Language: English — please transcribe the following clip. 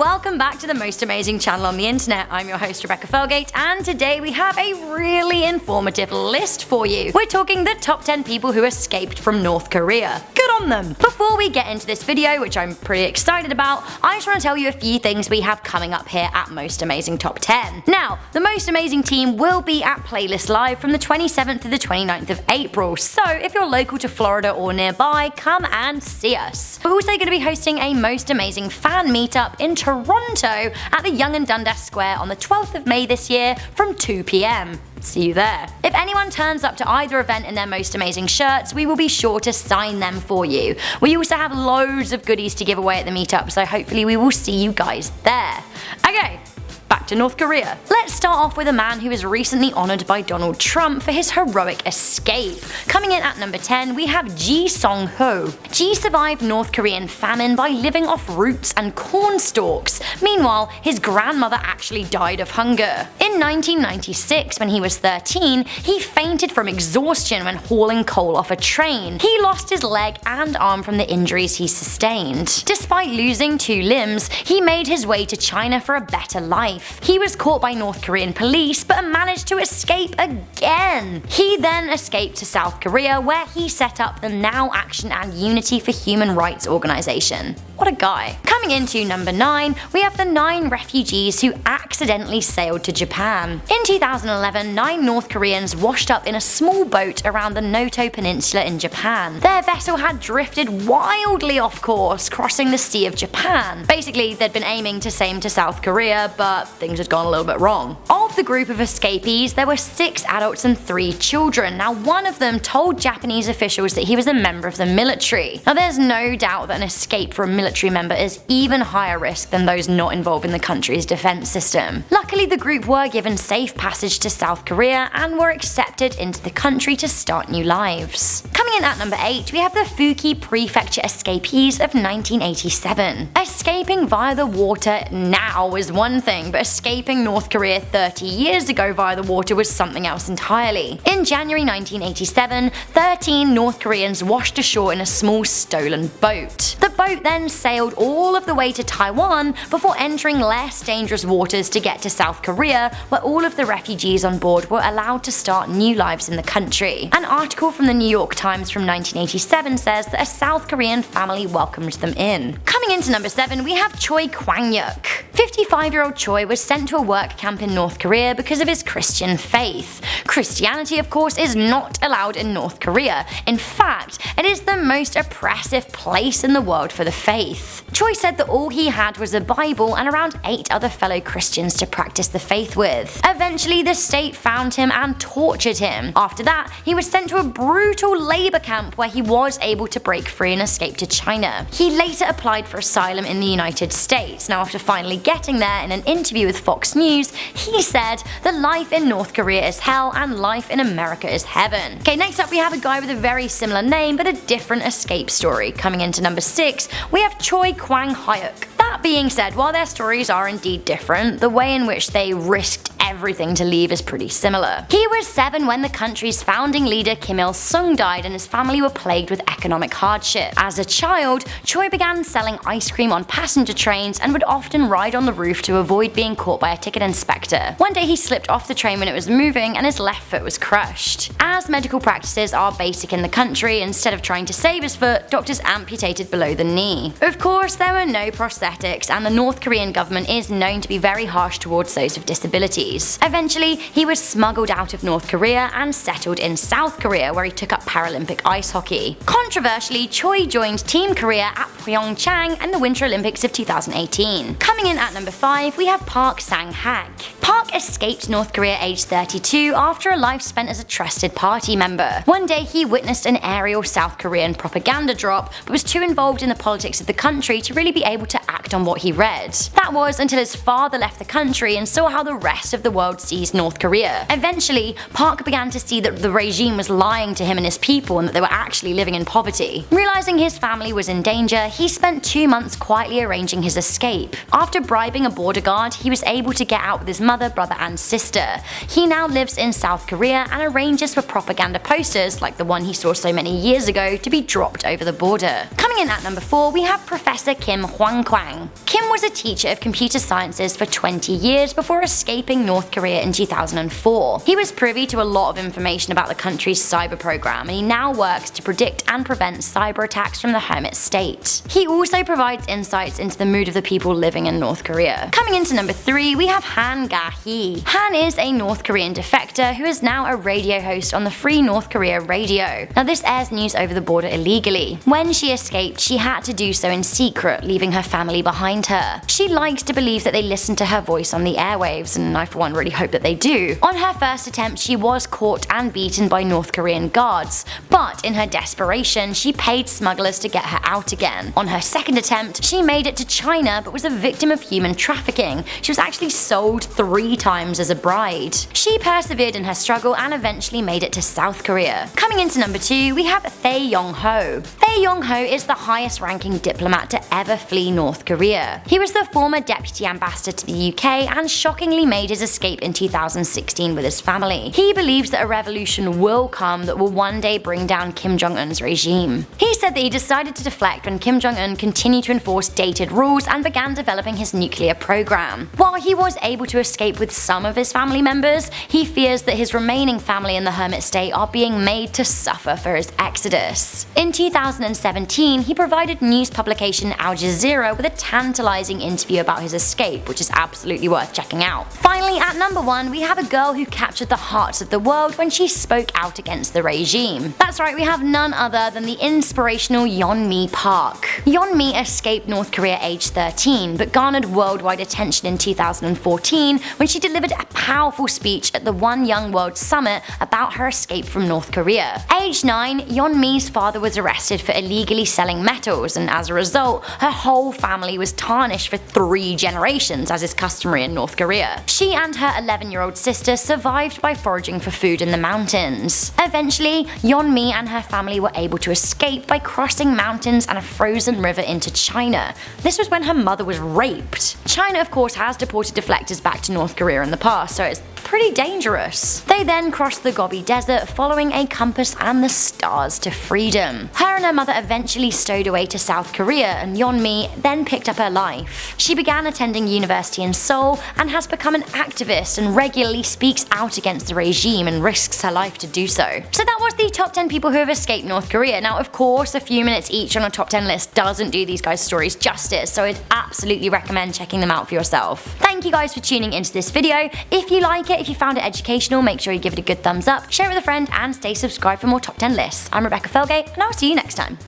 welcome back to the most amazing channel on the internet. I'm your host Rebecca Felgate, and today we have a really informative list for you. We're talking the top 10 people who escaped from North Korea. Good on them! Before we get into this video, which I'm pretty excited about, I just want to tell you a few things we have coming up here at Most Amazing Top 10. Now, the Most Amazing team will be at Playlist Live from the 27th to the 29th of April, so if you're local to Florida or nearby, come and see us. We're also going to be hosting a Most Amazing fan meetup in Toronto at the Yonge and Dundas Square on the 12th of May this year from 2 PM. See you there. If anyone turns up to either event in their Most Amazing shirts, we will be sure to sign them for you. We also have loads of goodies to give away at the meetup, so hopefully we will see you guys there. Okay, back to North Korea. Let's start off with a man who was recently honoured by Donald Trump for his heroic escape. Coming in at number 10, we have Seong Ho. Ji survived North Korean famine by living off roots and corn stalks. Meanwhile, his grandmother actually died of hunger. In 1996, when he was 13, he fainted from exhaustion when hauling coal off a train. He lost his leg and arm from the injuries he sustained. Despite losing 2 limbs, he made his way to China for a better life. He was caught by North Korean police but managed to escape again. He then escaped to South Korea, where he set up the Now Action and Unity for Human Rights organization. What a guy. Coming into number 9, we have the 9 refugees who accidentally sailed to Japan. In 2011, 9 North Koreans washed up in a small boat around the Noto Peninsula in Japan. Their vessel had drifted wildly off course, crossing the Sea of Japan. Basically, they'd been aiming to sail to South Korea, but things had gone a little bit wrong. Of the group of escapees, there were 6 adults and 3 children. Now, one of them told Japanese officials that he was a member of the military. Now, there's no doubt that an escape for a military member is even higher risk than those not involved in the country's defense system. Luckily, the group were given safe passage to South Korea and were accepted into the country to start new lives. Coming in at number 8, we have the Fukui Prefecture escapees of 1987. Escaping via the water now is one thing, but escaping North Korea 30 years ago via the water was something else entirely. In January 1987, 13 North Koreans washed ashore in a small stolen boat. The boat then sailed all of the way to Taiwan before entering less dangerous waters to get to South Korea, where all of the refugees on board were allowed to start new lives in the country. An article from the New York Times from 1987 says that a South Korean family welcomed them in. Coming into number 7, we have Choi Kwang-yuk. 55-year-old Choi was sent to a work camp in North Korea because of his Christian faith. Christianity, of course, is not allowed in North Korea. In fact, it is the most oppressive place in the world for the faith. Choi said that all he had was a Bible and around 8 other fellow Christians to practice the faith with. Eventually, the state found him and tortured him. After that, he was sent to a brutal labor camp where he was able to break free and escape to China. He later applied for asylum in the United States. Now, after finally getting there, in an interview with Fox News, he said, "The life in North Korea is hell and life in America is heaven." Okay, next up we have a guy with a very similar name but a different escape story. Coming into number 6, we have Choi Kwang-hyuk. That being said, while their stories are indeed different, the way in which they risked everything to leave is pretty similar. He was 7 when the country's founding leader Kim Il-sung died and his family were plagued with economic hardship. As a child, Choi began selling ice cream on passenger trains and would often ride on the roof to avoid being caught by a ticket inspector. One day he slipped off the train when it was moving and his left foot was crushed. As medical practices are basic in the country, instead of trying to save his foot, doctors amputated below the knee. Of course, there were no prosthetics, and the North Korean government is known to be very harsh towards those with disabilities. Eventually, he was smuggled out of North Korea and settled in South Korea, where he took up Paralympic ice hockey. Controversially, Choi joined Team Korea at Pyeongchang and the Winter Olympics of 2018. Coming in at number 5, we have Park Sang-hak. Park escaped North Korea aged 32 after a life spent as a trusted party member. One day he witnessed an aerial South Korean propaganda drop, but was too involved in the politics of the country to really be able to act on what he read. That was until his father left the country and saw how the rest of the the world sees North Korea. Eventually, Park began to see that the regime was lying to him and his people and that they were actually living in poverty. Realizing his family was in danger, he spent 2 months quietly arranging his escape. After bribing a border guard, he was able to get out with his mother, brother and sister. He now lives in South Korea and arranges for propaganda posters like the one he saw so many years ago to be dropped over the border. Coming in at number 4, we have Professor Kim Heung-Kwang. Kim was a teacher of computer sciences for 20 years before escaping North Korea in 2004. He was privy to a lot of information about the country's cyber program, and he now works to predict and prevent cyber attacks from the hermit state. He also provides insights into the mood of the people living in North Korea. Coming into number 3, we have Ga Hee. Han is a North Korean defector who is now a radio host on the Free North Korea radio. Now this airs news over the border illegally. When she escaped, she had to do so in secret, leaving her family behind her. She likes to believe that they listen to her voice on the airwaves, and I for one really hope that they do. On her first attempt, she was caught and beaten by North Korean guards, but in her desperation, she paid smugglers to get her out again. On her second attempt, she made it to China but was a victim of human trafficking. She was actually sold 3 times as a bride. She persevered in her struggle and eventually made it to South Korea. Coming into number 2, we have Thae Yong Ho. Thae Yong Ho is the highest ranking diplomat to ever flee North Korea. He was the former deputy ambassador to the UK and shockingly made his escape in 2016 with his family. He believes that a revolution will come that will one day bring down Kim Jong-un's regime. He said that he decided to deflect when Kim Jong-un continued to enforce dated rules and began developing his nuclear program. While he was able to escape with some of his family members, he fears that his remaining family in the hermit state are being made to suffer for his exodus. In 2017, he provided news publication Al Jazeera with a tantalizing interview about his escape, which is absolutely worth checking out. Finally, at number 1, we have a girl who captured the hearts of the world when she spoke out against the regime. That's right, we have none other than the inspirational Yeonmi Park. Yeonmi escaped North Korea aged 13, but garnered worldwide attention in 2014 when she delivered a powerful speech at the One Young World Summit about her escape from North Korea. Aged 9, Yeonmi's father was arrested for illegally selling metals, and as a result, her whole family was tarnished for 3 generations, as is customary in North Korea. She and her 11-year-old sister survived by foraging for food in the mountains. Eventually, Yeonmi and her family were able to escape by crossing mountains and a frozen river into China. This was when her mother was raped. China, of course, has deported deflectors back to North Korea in the past, so it's pretty dangerous. They then crossed the Gobi Desert following a compass and the stars to freedom. Her and her mother eventually stowed away to South Korea, and Yeonmi then picked up her life. She began attending university in Seoul and has become an activist and regularly speaks out against the regime and risks her life to do so. So that was the top 10 people who have escaped North Korea. Now of course a few minutes each on a top 10 list doesn't do these guys' stories justice, so I'd absolutely recommend checking them out for yourself. Thank you guys for tuning into this video. If you like it, if you found it educational, make sure you give it a good thumbs up, share it with a friend, and stay subscribed for more top 10 lists. I'm Rebecca Felgate, and I'll see you next time.